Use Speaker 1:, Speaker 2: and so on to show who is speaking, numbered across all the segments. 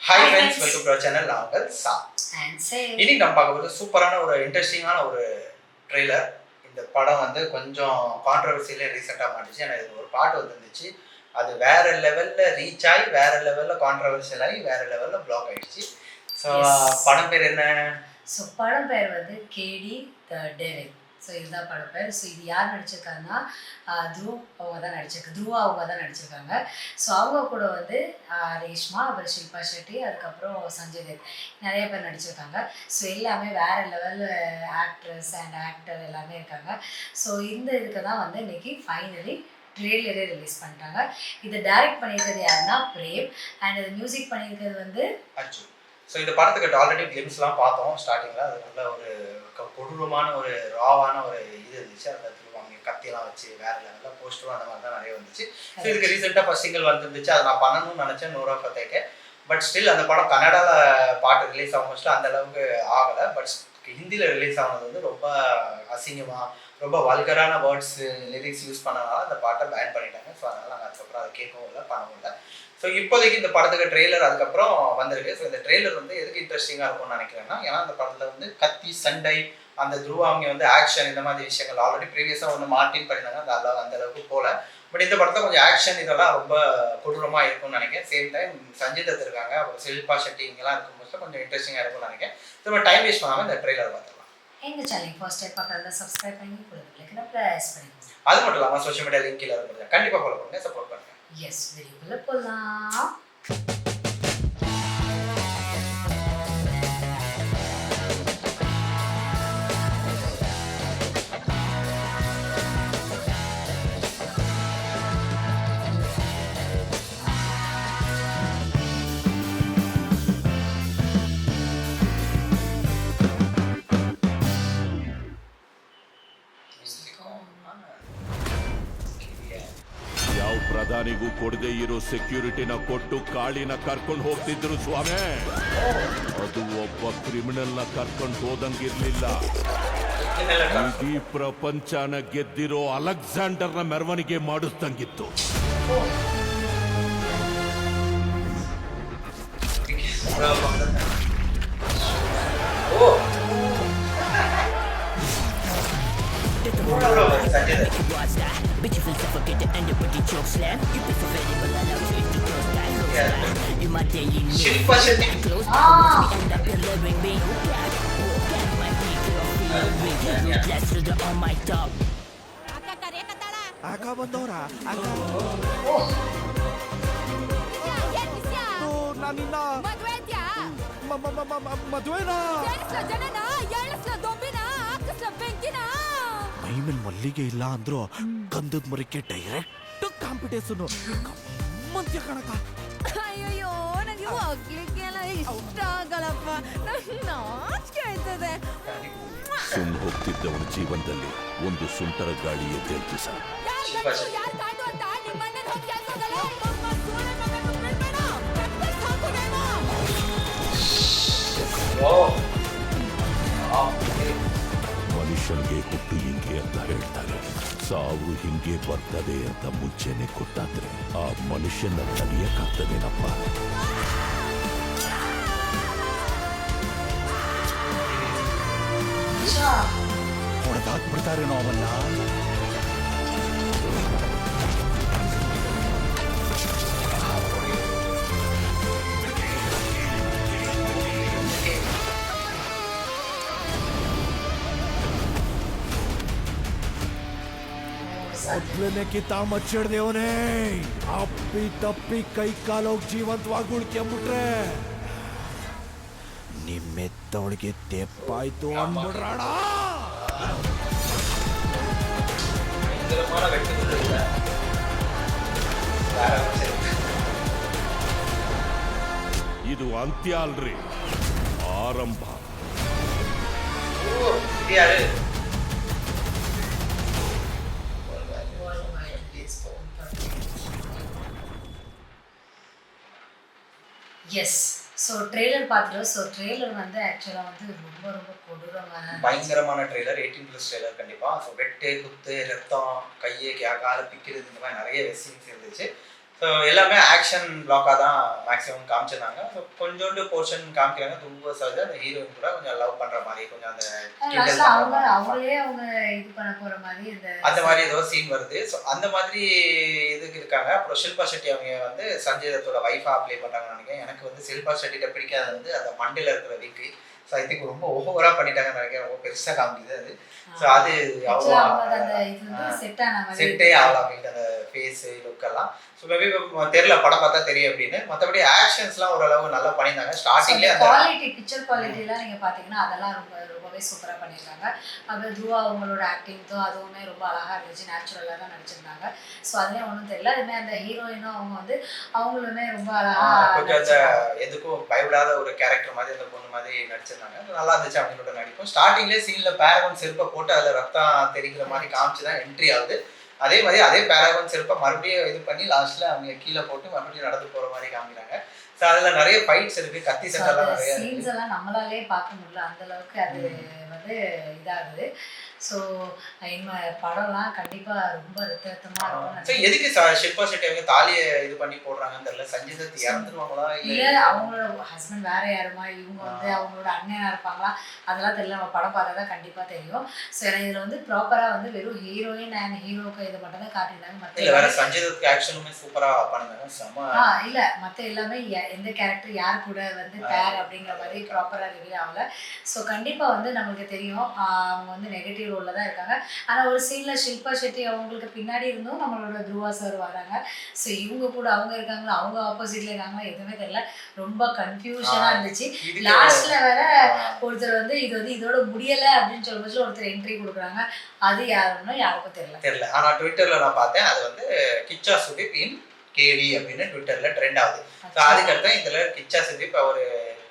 Speaker 1: Hi friends, welcome to our channel. நான் உங்கள் சா. இன்னைக்கு நம்ம பார்க்க போகிறது சூப்பரான ஒரு இன்ட்ரெஸ்டிங்கான ஒரு ட்ரெய்லர். இந்த படம் வந்து கொஞ்சம் கான்ட்ரவர்சியில ரீசெண்டாக மாட்டுச்சு. ஏன்னா இது ஒரு பாட்டு வந்துருந்துச்சு, அது வேற லெவலில் ரீச் ஆகி வேற லெவலில் கான்ட்ரவர்சியல் ஆகி வேற லெவலில் பிளாக் ஆயிடுச்சு. ஸோ படம் பேர் என்ன?
Speaker 2: ஸோ படம் பேர் வந்து கேடி த டெவில். ஸோ இதுதான் படம் பேர். ஸோ இது யார் நடிச்சிருக்காங்கன்னா துருவா அவங்க தான் நடிச்சிருக்காங்க. ஸோ அவங்க கூட வந்து ரேஷ்மா, அப்புறம் ஷில்பா ஷெட்டி, அதுக்கப்புறம் சஞ்சய் தேவ் நிறைய பேர் நடிச்சிருக்காங்க. ஸோ எல்லாமே வேறு லெவலில் ஆக்ட்ரஸ் அண்ட் ஆக்டர் எல்லாமே இருக்காங்க. ஸோ இந்த இதுக்கு தான் வந்து இன்னைக்கு ஃபைனலி ட்ரெய்லரே ரிலீஸ் பண்ணிட்டாங்க. இதை டைரக்ட் பண்ணியிருக்கிறது யாருன்னா பிரேம், அண்ட் இது மியூசிக் பண்ணியிருக்கிறது வந்து
Speaker 1: அர்ஜுன். ஸோ இந்த படத்துக்கு ஆல்ரெடி கிளிம்ஸ்லாம் பார்த்தோம் ஸ்டார்டிங்கில். அது நல்ல ஒரு கொடூரமான ஒரு ராவான ஒரு இது இருந்துச்சு. அதை திருவாங்க கத்தியெல்லாம் வச்சு வேற லெவலில் போஸ்டரும் அந்த மாதிரி தான் நிறைய வந்துச்சு. ஸோ இதுக்கு ரீசெண்டாக ஃபர்ஸ்ட் சிங்கிள் வந்துருந்துச்சு. அதை நான் பண்ணணும்னு நினச்சேன், நூறா பத்தேக்க. பட் ஸ்டில் அந்த படம் கன்னடாவில் பாட்டு ரிலீஸ் ஆகும் அந்த அளவுக்கு ஆகலை. பட் ஹிந்தியில் ரிலீஸ் ஆனது வந்து ரொம்ப அசிங்கமாக, ரொம்ப வல்கரான வேர்ட்ஸ் லிரிக்ஸ் யூஸ் பண்ணனால அந்த பாட்டை பேன் பண்ணிட்டாங்க. ஸோ அதனால் நாங்கள் அதுக்கப்புறம் அதை கேட்கவும் இல்லை, பண்ணவும் இல்லை. ஸோ இப்போதைக்கு இந்த படத்துக்கு ட்ரெய்லர் அதுக்கப்புறம் வந்திருக்கு. ஸோ இந்த ட்ரெய்லர் வந்து எதுக்கு இன்ட்ரெஸ்டிங்காக இருக்கும்னு நினைக்கிறேன்னா, ஏன்னா அந்த படத்தில் வந்து கத்தி, சண்டை, அந்த துருவா அவங்க வந்து ஆக்ஷன், இந்த மாதிரி விஷயங்கள் ஆல்ரெடி ப்ரீவியஸாக ஒன்று மார்ட்டின் பண்ணியிருந்தாங்க, அந்த அளவுக்கு போகல. பட் இந்த படத்தில் கொஞ்சம் ஆக்ஷன் இதெல்லாம் ரொம்ப கொடூரமாக இருக்கும்னு நினைக்கிறேன். சேம் டைம் சஞ்சய் தத் இருக்காங்க, அப்புறம் ஷில்பா ஷெட்டி இங்கெல்லாம் இருக்கும்போது கொஞ்சம் இன்ட்ரெஸ்டிங்காக இருக்கும்னு நினைக்கிறேன். ஸோ நம்ம டைம் வேஸ்ட் பண்ணாமல் இந்த ட்ரெய்லர் பார்த்துக்கலாம்.
Speaker 2: எங்கள் சேனல் ஃபர்ஸ்ட் டைம் பார்க்குறதா சப்ஸ்கிரைப் பண்ணி கொடுத்துருக்கேன், ப்ரெஸ் பண்ணிக்கோங்க.
Speaker 1: அது மட்டும் இல்லாமல் சோஷியல் மீடியா லிங்க் கீழே இருக்கிறது கண்டிப்பாக ஃபாலோ பண்ணுங்க, சப்போர்ட் பண்ணுங்க.
Speaker 2: எஸ், வீடியோக்குள்ளே போகலாம்.
Speaker 3: ಯಾವ ಪ್ರಧಾನಿಗೂ ಕೊಡದೇ ಇರೋ ಸೆಕ್ಯೂರಿಟಿನ ಕೊಟ್ಟು ಕಾಳಿನ ಕರ್ಕೊಂಡು ಹೋಗ್ತಿದ್ರು ಸ್ವಾಮಿ. ಅದು ಒಬ್ಬ ಕ್ರಿಮಿನಲ್ನ ಕರ್ಕೊಂಡು ಹೋದಂಗಿರ್ಲಿಲ್ಲ. ಇಡೀ ಪ್ರಪಂಚನ ಗೆದ್ದಿರೋ ಅಲೆಕ್ಸಾಂಡರ್ನ ಮೆರವಣಿಗೆ ಮಾಡಿಸ್ದಂಗಿತ್ತು.
Speaker 4: Bitch, you feel suffocated and your body choke slam. You feel so very but I love you to close that. You my daily need. Close that. End up your living me. Get my feet off me. Let's do the on my top.
Speaker 5: Aka bandora. Aka. ನಾನಿನ್ನ ಮದುವೆನಾ ಮೈ ಮೇಲೆ ಮಲ್ಲಿಗೆ ಇಲ್ಲ ಅಂದ್ರು ಗಂಧದ ಮರಕ್ಕೆ direct competition ಮಂತ್ಯ ಕಣಕ.
Speaker 6: ಅಯ್ಯೋ, ನನಗೆ ಹೋಗ್ಲಿಕ್ಕೆಲ್ಲ ಇಷ್ಟ ಆಗಲ್ಲಪ್ಪ, ನಂಗೆ ನಾಚಿಕೆ ಆಯ್ತದೆ.
Speaker 3: ಸುಮ್ ಹೋಗ್ತಿದ್ದವನ ಜೀವನದಲ್ಲಿ ಒಂದು ಸುಂಟರ ಗಾಳಿ ಎದ್ದೇಳ್ತು ಸರ್. ಮನುಷ್ಯನಿಗೆ ಹುಟ್ಟು ಹಿಂಗೆ ಅಂತ ಹೇಳ್ತಾರೆ, ಸಾವು ಹಿಂಗೆ ಬರ್ತದೆ ಅಂತ ಮುಂಚೆನೆ ಗೊತ್ತಾದ್ರೆ ಆ ಮನುಷ್ಯನ ತಡೆಯಕ್ಕಾಗ್ತದೇನಪ್ಪ.
Speaker 5: ಹೊಡೆದಾಕ್ಬಿಡ್ತಾರೇನೋ ಅವನ್ನ. ಮೊದ್ಲನೇ ಕಿತ್ತ ಮಚ್ಚಿಡ್ದೇವನೇ, ಅಪ್ಪಿ ತಪ್ಪಿ ಕೈ ಕಾಲೋಗಿ ಜೀವಂತವಾಗಿ ಉಳ್ಕೊಂಬಿಟ್ರೆ ನಿಮ್ಮೆತ್ತವಳಿಗೆ ತೆಪ್ಪಾಯ್ತು ಅಂದ್ಬಿಡ್ರಾಡ.
Speaker 3: ಇದು ಅಂತ್ಯ ಅಲ್ರಿ, ಆರಂಭ.
Speaker 2: எஸ், ஸோ ட்ரெய்லர் பார்த்துட்டோம். ஸோ ட்ரெய்லர் வந்து ஆக்சுவலாக வந்து ரொம்ப ரொம்ப கொடூரமான
Speaker 1: பயங்கரமான ட்ரெய்லர், 18+ ட்ரெய்லர் கண்டிப்பாக. ஸோ வெட்டு, குத்து, ரத்தம், கையை காலை பிக்கிறது, இந்த மாதிரி நிறைய சீன்ஸ் இருந்துச்சு. ஸோ எல்லாமே ஆக்ஷன் பிளாக்காக தான் மேக்ஸிமம் காமிச்சிருந்தாங்க. ஸோ கொஞ்சோண்டு போர்ஷன் காமிக்கிறாங்க தும்பு சர்ஜா அந்த ஹீரோயின் கூட கொஞ்சம் லவ் பண்ணுற மாதிரி கொஞ்சம் அந்த கிண்டல் பண்ற மாதிரி,
Speaker 2: அவங்க இது பண்ண போற மாதிரி
Speaker 1: அந்த மாதிரி ஏதோ சீன் வருது. ஸோ அந்த மாதிரி இதுக்கு இருக்காங்க. அப்புறம் ஷில்பா ஷெட்டி அவங்க வந்து சஞ்சய் தத்தோட ஒய்ஃபாக அப்ளை பண்ணுறாங்கன்னு நினைக்கிறேன். எனக்கு வந்து ஷில்பா ஷெட்டிட்ட பிடிக்காது வந்து அந்த மண்டையில் இருக்கிற விக்கு. ஸோ ஐ திங்க் ரொம்ப ஓவராக பண்ணிட்டாங்கன்னு நினைக்கிறேன். ரொம்ப பெருசாக காமிக்குது அது. ஸோ அது அவ்வளோ செட்டே ஆகலாம் அவங்களுக்கு அந்த ஃபேஸு லுக்கெல்லாம். ஸோ மேபி தெரியல படம் பார்த்தா தெரியும் அப்படின்னு. மற்றபடி ஆக்ஷன்ஸ்லாம் ஓரளவு நல்லா பண்ணியிருந்தாங்க. ஸ்டார்டிங்லேயே அந்த
Speaker 2: குவாலிட்டி பிக்சர் குவாலிட்டிலாம் நீங்கள் பார்த்தீங்கன்னா அதெல்லாம் ரொம்பவே சூப்பராக பண்ணியிருக்காங்க. அப்புறம் துருவா அவங்களோட ஆக்டிங்கும் அதுவுமே ரொம்ப அழகாக இருந்துச்சு, நேச்சுரலாக தான் நடிச்சிருந்தாங்க. ஸோ அதுலேயும் ஒன்றும் தெரியல. அதுமாதிரி அந்த ஹீரோயினும் அவங்க வந்து அவங்களுமே ரொம்ப அழகாக
Speaker 1: கொஞ்சம் அந்த எதுக்கும் பயப்படாத ஒரு கேரக்டர் மாதிரி அந்த பொண்ணு மாதிரி நடிச்சிருந்தாங்க. நல்லா இருந்துச்சு அவங்களோட நடிப்பும். ஸ்டார்டிங்லேயே சீனில் பேரகன் செருப்பை போட்டு அதில் ரத்தம் தெரிகிற மாதிரி காமிச்சு தான் என்ட்ரி ஆகுது. அதே மாதிரி அதே பேரகன் செருப்பை மறுபடியும் இது பண்ணி லாஸ்ட்டில் அவங்க கீழே போட்டு மறுபடியும் நடந்து போகிற மாதிரி காமிக்கிறாங்க. ஸோ அதில் நிறைய ஃபைட்ஸ் இருக்குது, கத்தி சண்டெல்லாம் நிறைய
Speaker 2: சீன்ஸ் எல்லாம் நம்மளாலே பார்க்க முடியல, அந்த அளவுக்கு அது வந்து இதாகுது. ஸோ இந்த படம்லாம் கண்டிப்பாக ரொம்ப ரத்தமாக இருக்கும்.
Speaker 1: ஸோ எதுக்கு ஷில்பா ஷெட்டி அவங்க தாலியை இது பண்ணி போடுறாங்கன்னு தெரியல. சஞ்சய் தத் இறந்துருவாங்களா
Speaker 2: இல்லை அவங்களோட ஹஸ்பண்ட் வேற யாருமா, இவங்க வந்து அவங்களோட அண்ணனா இருப்பாங்களா, அதெல்லாம் தெரியல. நம்ம படம் பார்த்தா தான் கண்டிப்பாக தெரியும். ஸோ எனக்கு இதில் வந்து ப்ராப்பராக வந்து வெறும் ஹீரோயின் அண்ட் ஹீரோக்கு இது மட்டும் தான் காட்டியிருந்தாங்க. மற்ற
Speaker 1: வேற சஞ்சய் தத் ஆக்ஷனுமே சூப்பராக பண்ணாங்க. செம்ம
Speaker 2: இல்லை மற்ற எல்லாமே எந்த கேரக்டர் யார் கூட வந்து பேர் அப்படிங்கிற மாதிரி ப்ராப்பராக ரிவீல் ஆகல. ஸோ கண்டிப்பாக வந்து நம்மளுக்கு தெரியும் அவங்க வந்து நெகட்டிவ் ரோலில் தான் இருக்காங்க. ஆனால் ஒரு சீனில் ஷில்பா ஷெட்டி அவங்களுக்கு பின்னாடி இருந்தும் நம்மளோட துருவா சார் வராங்க. ஸோ இவங்க கூட அவங்க இருக்காங்களா, அவங்க ஆப்போசிட்ல இருக்காங்களா, எதுவுமே தெரியல. ரொம்ப கன்ஃபியூஷனாக இருந்துச்சு. லாஸ்ட்ல வேற ஒருத்தர் வந்து இது வந்து இதோட முடியலை அப்படின்னு சொல்லும்போது ஒருத்தர் என்ட்ரி கொடுக்குறாங்க. அது யாருன்னா யாருக்கும் தெரியல.
Speaker 1: ஆனால் ட்விட்டரில் நான் பார்த்தேன் அது வந்து கிச்சா சுதீப் இன் கேடி அப்படின்னு ட்விட்டரில் ட்ரெண்ட் ஆகுது. ஸோ அதுக்கடுத்து இதில் கிச்சா சுதீப் அவர்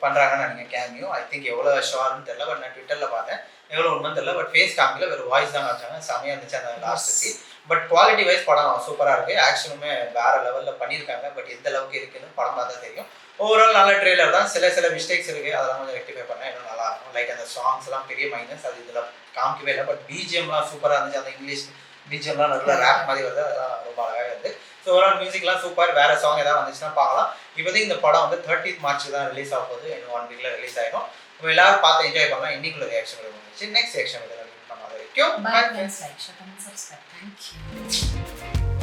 Speaker 1: பண்ணுறாங்கன்னு நினைக்கிறேன் கேமியோ. ஐ திங்க் எவ்வளோ ஷோர்னு தெரியல. பட் நான் ட்விட்டரில் பார்த்தேன் எவ்வளோ உண்மைன்னு தெரியல. பட் ஃபேஸ் காமிக்கல, வேறு வாய்ஸ் தான் வச்சாங்க. செமையாக இருந்துச்சு அந்த last scene. But quality wise படம் சூப்பராக இருக்குது. ஆக்ஷனுமே வேறு லெவலில் பண்ணியிருக்காங்க. பட் எந்த அளவுக்கு இருக்குன்னு படம் பார்த்தா தெரியும். ஓவரால் நல்ல ட்ரெய்லர் தான். சில மிஸ்டேக்ஸ் இருக்குது, அதெல்லாம் கொஞ்சம் ரெக்டிஃபை பண்ணால் இன்னும் நல்லாயிருக்கும். லைக் அந்த சாங்ஸ்லாம் பெரிய மைனஸ், அது இதில் காமிக்கவே இல்லை. பட் பிஜிஎம்லாம் சூப்பராக இருந்துச்சு. அந்த இங்கிலீஷ் பிஜிஎம்லாம் நல்லா ரேப் மாதிரி வருது, அதெல்லாம் ரொம்ப அழகாக இருக்குது. ஸோ ஓவரால் மியூசிக்லாம் சூப்பர். வேறு சாங் ஏதாவது வந்துச்சுன்னா பார்க்கலாம். இப்போதைக்கு இந்த படம் வந்து 30th March தான் ரிலீஸ் ஆக போகுது. இன்னும் 1 weekல ரிலீஸ் ஆகிடும். நம்ம எல்லாரும் பார்த்து என்ஜாய் பண்ணலாம். இன்னைக்குள்ள ரியாக்ஷன் வந்துச்சு. நெக்ஸ்ட் ரியாக்ஷன் பண்ணாத வரைக்கும்
Speaker 2: Bye, friends. Like, share, comment, subscribe. Thank you.